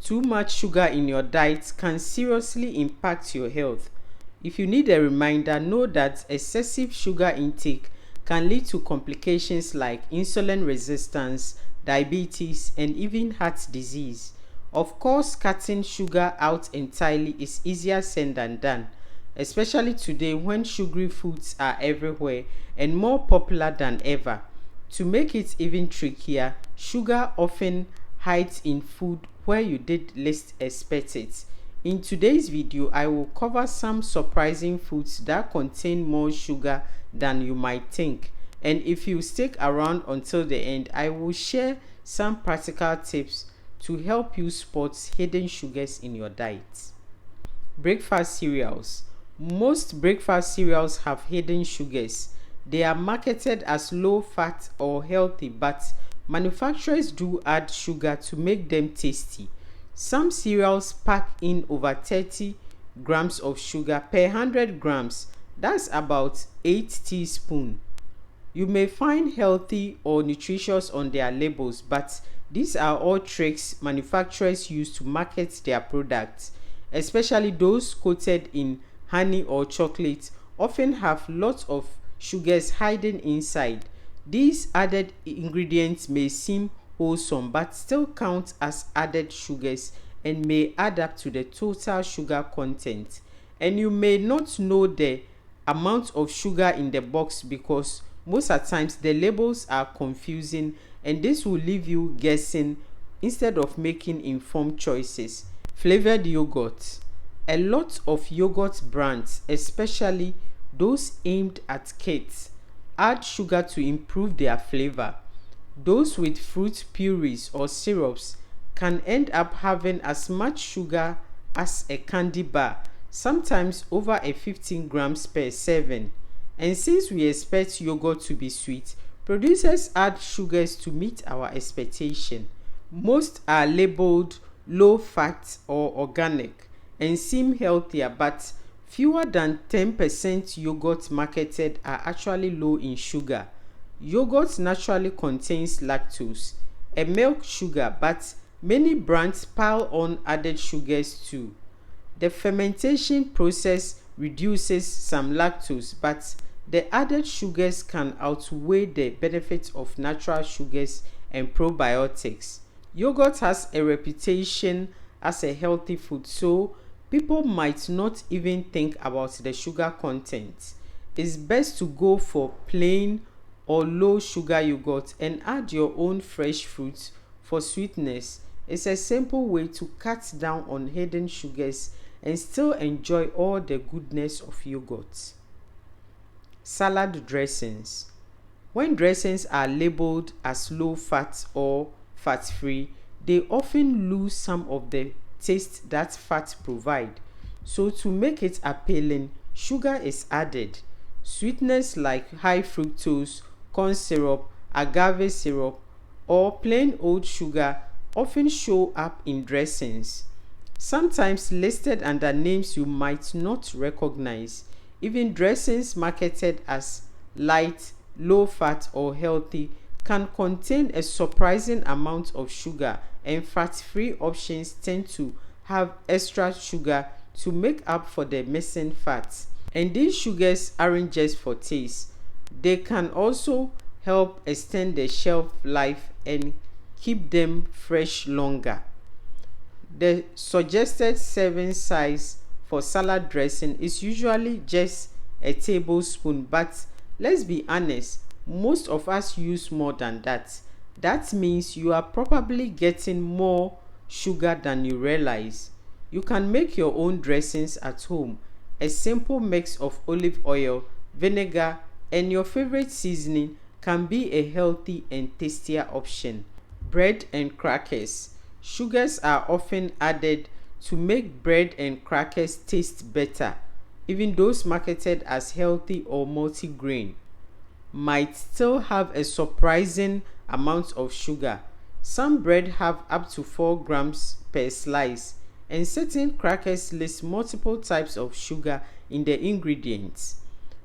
Too much sugar in your diet can seriously impact your health. If you need a reminder, know that excessive sugar intake can lead to complications like insulin resistance, diabetes, and even heart disease. Of course, cutting sugar out entirely is easier said than done, especially today when sugary foods are everywhere and more popular than ever. To make it even trickier, sugar often hides in food where you did least expect it. In today's video, I will cover some surprising foods that contain more sugar than you might think. And if you stick around until the end, I will share some practical tips to help you spot hidden sugars in your diet. Breakfast cereals. Most breakfast cereals have hidden sugars. They are marketed as low fat or healthy, but manufacturers do add sugar to make them tasty. Some cereals pack in over 30 grams of sugar per 100 grams. That's about 8 teaspoons. You may find healthy or nutritious on their labels, but these are all tricks manufacturers use to market their products, especially those coated in honey or chocolate, often have lots of sugars hidden inside. These added ingredients may seem wholesome but still count as added sugars and may add up to the total sugar content. And you may not know the amount of sugar in the box because most of the times the labels are confusing, and this will leave you guessing instead of making informed choices. Flavored yogurt. A lot of yogurt brands, especially those aimed at kids, add sugar to improve their flavor. Those with fruit purees or syrups can end up having as much sugar as a candy bar, sometimes over a 15 grams per serving. And since we expect yogurt to be sweet, producers add sugars to meet our expectation. Most are labeled low fat or organic and seem healthier, but fewer than 10% yogurt marketed are actually low in sugar. Yogurt naturally contains lactose, a milk sugar, but many brands pile on added sugars too. The fermentation process reduces some lactose, but the added sugars can outweigh the benefits of natural sugars and probiotics. Yogurt has a reputation as a healthy food, so people might not even think about the sugar content. It's best to go for plain or low sugar yogurt and add your own fresh fruits for sweetness. It's a simple way to cut down on hidden sugars and still enjoy all the goodness of yogurt. Salad dressings. When dressings are labeled as low fat or fat free, they often lose some of the taste that fat provide. So to make it appealing, sugar is added. Sweeteners like high fructose, corn syrup, agave syrup, or plain oat sugar often show up in dressings, sometimes listed under names you might not recognize. Even dressings marketed as light, low fat, or healthy can contain a surprising amount of sugar, and fat-free options tend to have extra sugar to make up for the missing fats. And these sugars aren't just for taste, they can also help extend the shelf life and keep them fresh longer. The suggested serving size for salad dressing is usually just a tablespoon, but let's be honest, most of us use more than that. That means you are probably getting more sugar than you realize. You can make your own dressings at home. A simple mix of olive oil, vinegar, and your favorite seasoning can be a healthy and tastier option. Bread and crackers. Sugars are often added to make bread and crackers taste better. Even those marketed as healthy or multigrain might still have a surprising amount of sugar. Some bread have up to 4 grams per slice, and certain crackers list multiple types of sugar in the ingredients.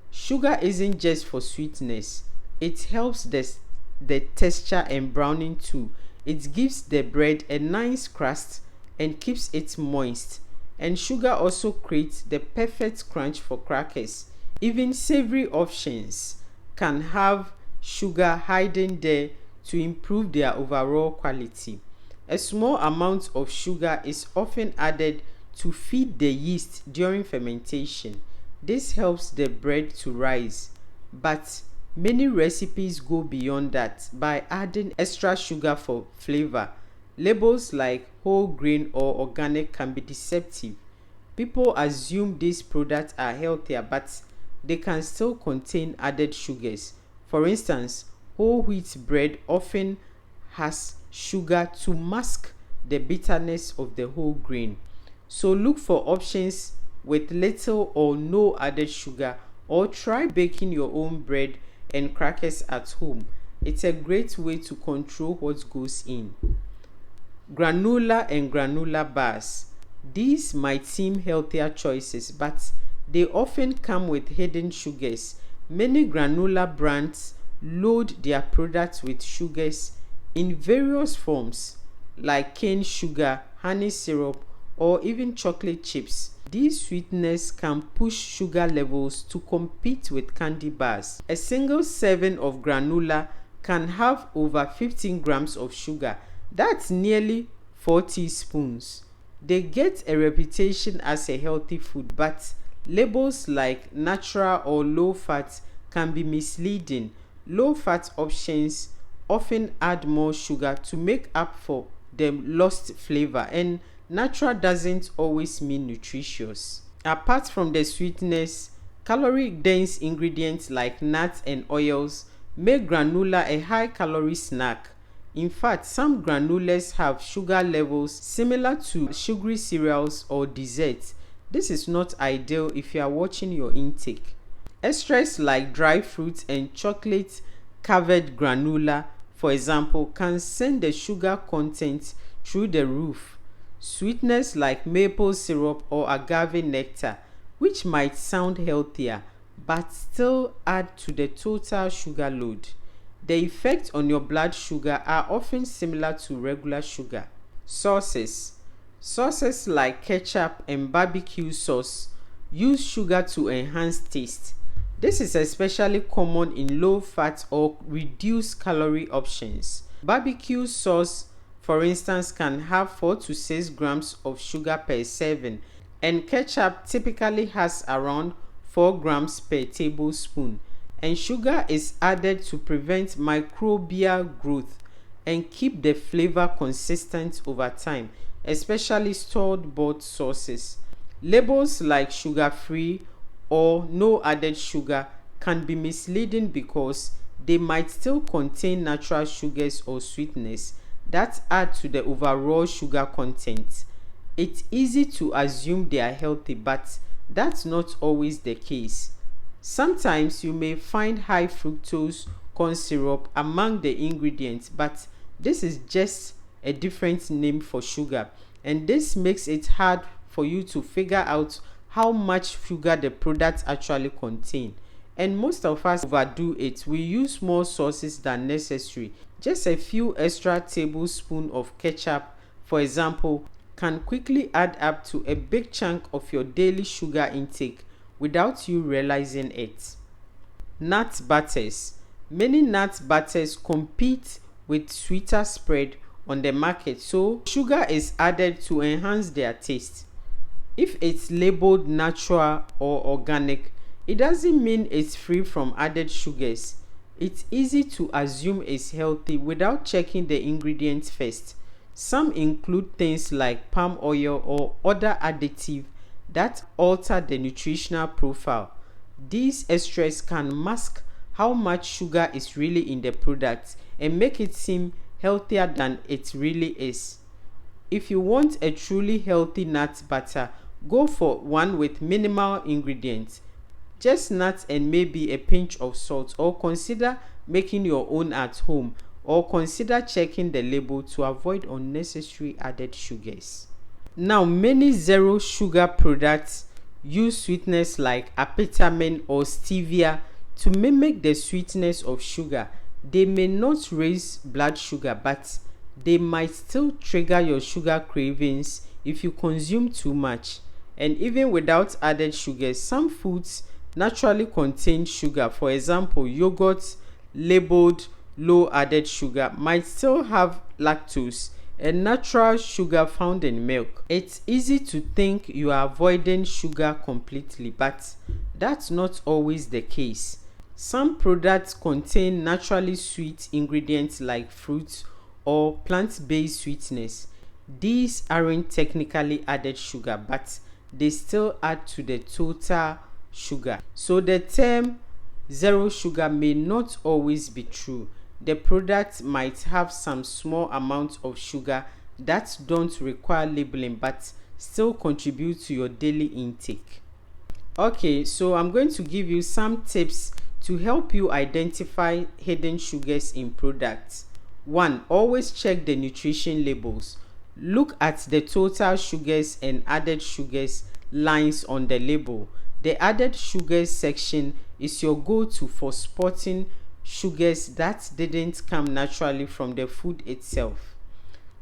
Sugar isn't just for sweetness, it helps the texture and browning too. It gives the bread a nice crust and keeps it moist. And sugar also creates the perfect crunch for crackers. Even savory options can have sugar hidden there to improve their overall quality. A small amount of sugar is often added to feed the yeast during fermentation. This helps the bread to rise, but many recipes go beyond that by adding extra sugar for flavor. Labels like whole grain or organic can be deceptive. People assume these products are healthier, but they can still contain added sugars. For instance, whole wheat bread often has sugar to mask the bitterness of the whole grain. So look for options with little or no added sugar, or try baking your own bread and crackers at home. It's a great way to control what goes in. Granola and granola bars. These might seem healthier choices, but they often come with hidden sugars. Many granola brands load their products with sugars in various forms, like cane sugar, honey syrup, or even chocolate chips. These sweeteners can push sugar levels to compete with candy bars. A single serving of granola can have over 15 grams of sugar. That's nearly 4 teaspoons. They get a reputation as a healthy food, but labels like natural or low fat can be misleading. Low fat options often add more sugar to make up for the lost flavor, and natural doesn't always mean nutritious. Apart from the sweetness, calorie dense ingredients like nuts and oils make granola a high calorie snack. In fact, some granolas have sugar levels similar to sugary cereals or desserts. This is not ideal if you are watching your intake. Extras like dry fruits and chocolate covered granola, for example, can send the sugar content through the roof. Sweeteners like maple syrup or agave nectar, which might sound healthier but still add to the total sugar load. The effects on your blood sugar are often similar to regular sugar. Sauces. Sauces like ketchup and barbecue sauce use sugar to enhance taste. This is especially common in low-fat or reduced calorie options. Barbecue sauce, for instance, can have 4 to 6 grams of sugar per serving, and ketchup typically has around 4 grams per tablespoon. And sugar is added to prevent microbial growth and keep the flavor consistent over time, especially store-bought sauces. Labels like sugar-free or no added sugar can be misleading because they might still contain natural sugars or sweeteners that add to the overall sugar content. It's easy to assume they are healthy, but that's not always the case. Sometimes you may find high fructose corn syrup among the ingredients, but this is just a different name for sugar, and this makes it hard for you to figure out how much sugar the products actually contain. And most of us overdo it. We use more sauces than necessary. Just a few extra tablespoons of ketchup, for example, can quickly add up to a big chunk of your daily sugar intake without you realizing it. Nut butters. Many nut butters compete with sweeter spread on the market, so sugar is added to enhance their taste. If it's labeled natural or organic, it doesn't mean it's free from added sugars. It's easy to assume it's healthy without checking the ingredients first. Some include things like palm oil or other additives that alter the nutritional profile. These extras can mask how much sugar is really in the product and make it seem healthier than it really is. If you want a truly healthy nut butter, go for one with minimal ingredients, just nuts and maybe a pinch of salt, or consider making your own at home, or consider checking the label to avoid unnecessary added sugars. Now, many zero sugar products use sweeteners like apetamin or stevia to mimic the sweetness of sugar. They may not raise blood sugar, but they might still trigger your sugar cravings if you consume too much. And even without added sugars, some foods naturally contain sugar. For example, yogurt labeled low added sugar might still have lactose, a natural sugar found in milk. It's easy to think you are avoiding sugar completely, but that's not always the case. Some products contain naturally sweet ingredients like fruits or plant-based sweeteners. These aren't technically added sugar, but they still add to the total sugar. So the term zero sugar may not always be true. The product might have some small amount of sugar that don't require labeling but still contribute to your daily intake. Okay, so I'm going to give you some tips to help you identify hidden sugars in products. 1. Always check the nutrition labels. Look at the total sugars and added sugars lines on the label. The added sugars section is your go-to for spotting sugars that didn't come naturally from the food itself.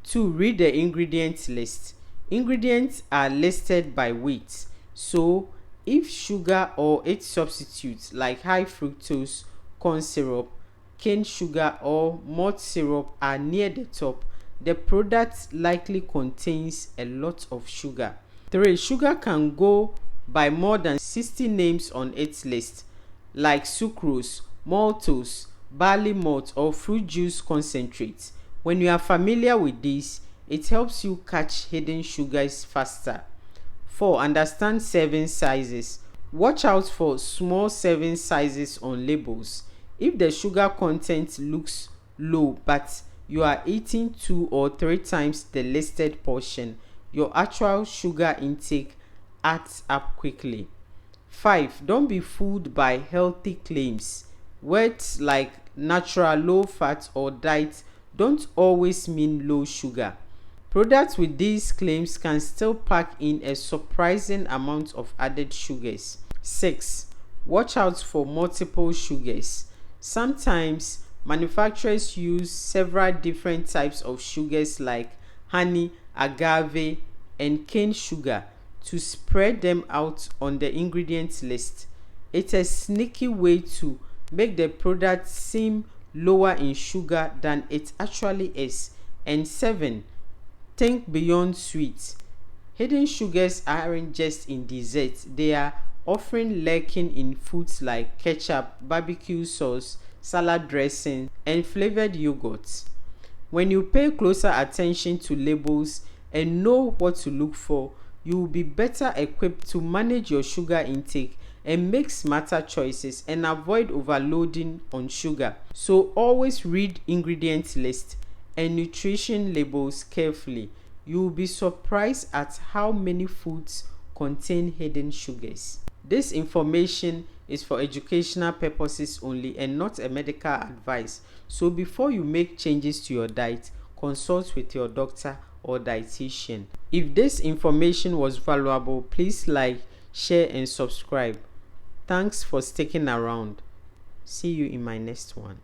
2. Read the ingredients list. Ingredients are listed by weight. So, if sugar or its substitutes like high fructose corn syrup, cane sugar, or malt syrup are near the top, the product likely contains a lot of sugar. 3. Sugar can go by more than 60 names on its list, like sucrose, maltose, barley malt, or fruit juice concentrate. When you are familiar with these, it helps you catch hidden sugars faster. 4. Understand serving sizes. Watch out for small serving sizes on labels. If the sugar content looks low but you are eating 2 or 3 times the listed portion, your actual sugar intake adds up quickly. 5. Don't be fooled by healthy claims. Words like natural, low fat, or diet don't always mean low sugar. Products with these claims can still pack in a surprising amount of added sugars. 6. Watch out for multiple sugars. Sometimes manufacturers use several different types of sugars like honey, agave, and cane sugar to spread them out on the ingredients list. It's a sneaky way to make the product seem lower in sugar than it actually is. And 7. Think beyond sweets. Hidden sugars aren't just in desserts, they are often lurking in foods like ketchup, barbecue sauce, salad dressing, and flavored yogurts. When you pay closer attention to labels and know what to look for, you will be better equipped to manage your sugar intake and make smarter choices and avoid overloading on sugar. So always read ingredient list and nutrition labels carefully. You will be surprised at how many foods contain hidden sugars. This information is for educational purposes only and not a medical advice. So before you make changes to your diet, consult with your doctor or dietitian. If this information was valuable, please like, share, and subscribe. Thanks for sticking around. See you in my next one.